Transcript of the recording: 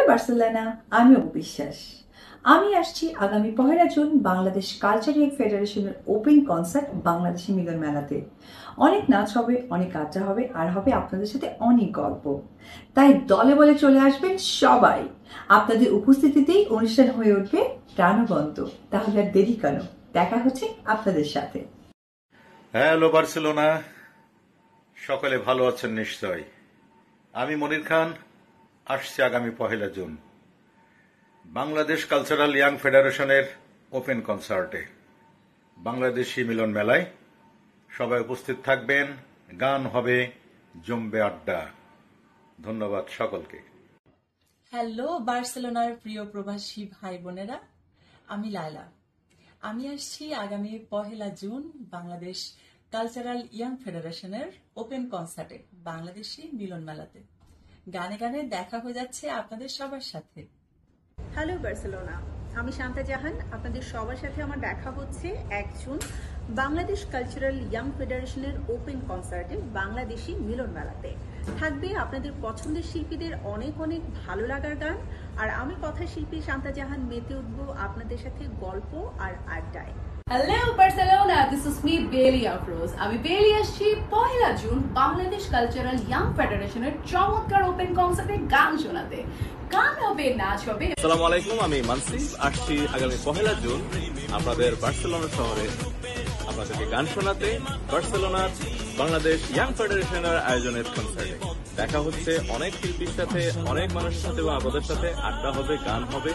Barcelona, আমি অপু বিশ্বাস। আমি আসছি আগামী 1 জুন বাংলাদেশ কালচারাল ফেডারেশনের ওপেন কনসার্ট বাংলাদেশি মিলন মেলাতে। অনেক নাচ হবে, অনেক আড্ডা হবে, আর হবে আপনাদের সাথে অনেক গল্প। তাই দলে বলে চলে আসবেন সবাই। আপনাদের উপস্থিতিতেই অনুষ্ঠান হয়ে উঠবে প্রাণবন্ত। তাহলে আর দেরি কেন, দেখা হচ্ছে আপনাদের সাথে। হ্যালো বার্সেলোনা, সকলে ভালো আছেন নিশ্চয়। আমি মনির খান আসছি আগামী 1 জুন বাংলাদেশ কালচারাল ইয়াং ফেডারেশনের ওপেন কনসার্টে বাংলাদেশি মিলন মেলায়। সবাই উপস্থিত থাকবেন, গান হবে, জমবে আড্ডা। ধন্যবাদ সকলকে। হ্যালো বার্সেলোনার প্রিয় প্রবাসী ভাই বোনেরা, আমি লায়লা। আমি আসছি আগামী 1 জুন বাংলাদেশ কালচারাল ইয়াং ফেডারেশনের ওপেন কনসার্টে বাংলাদেশি মিলন মেলাতে। গানে গানে দেখা হয়ে যাচ্ছে আপনাদের সবার সাথে। হ্যালো বার্সেলোনা, আমি শান্তা জাহান। আপনাদের সবার সাথে আমার দেখা হচ্ছে 1 জুন বাংলাদেশ কালচারাল ইয়াং ফেডারেশনের ওপেন কনসার্টে বাংলাদেশি মিলন মেলাতে। থাকবে আপনাদের পছন্দের শিল্পীদের অনেক অনেক ভালো লাগার গান, আর আমি কথা শিল্পী শান্তা জাহান মেতে উঠবো আপনাদের সাথে গল্প আর আড্ডায়। Hello Barcelona, this is me বেলি আফরোজ। আমি বেলি আসছি 1 জুন বাংলাদেশ কালচারাল ইয়াং ফেডারেশনের চমৎকার ওপেন কনসার্টে গান শোনাতে। গান হবে, নাচ হবে। আসসালামু আলাইকুম, আমি মানসিফ আসছি আগামী 1 জুন আপনাদের বার্সেলোনা শহরে আপনাদেরকে গান শোনাতে বার্সেলোনার বাংলাদেশ ইয়াং ফেডারেশনের আয়োজনের কনসার্টে। দেখা হচ্ছে অনেক শিল্পীর সাথে, অনেক মানুষের সাথে এবং আপনাদের সাথে। আড্ডা হবে, গান হবে।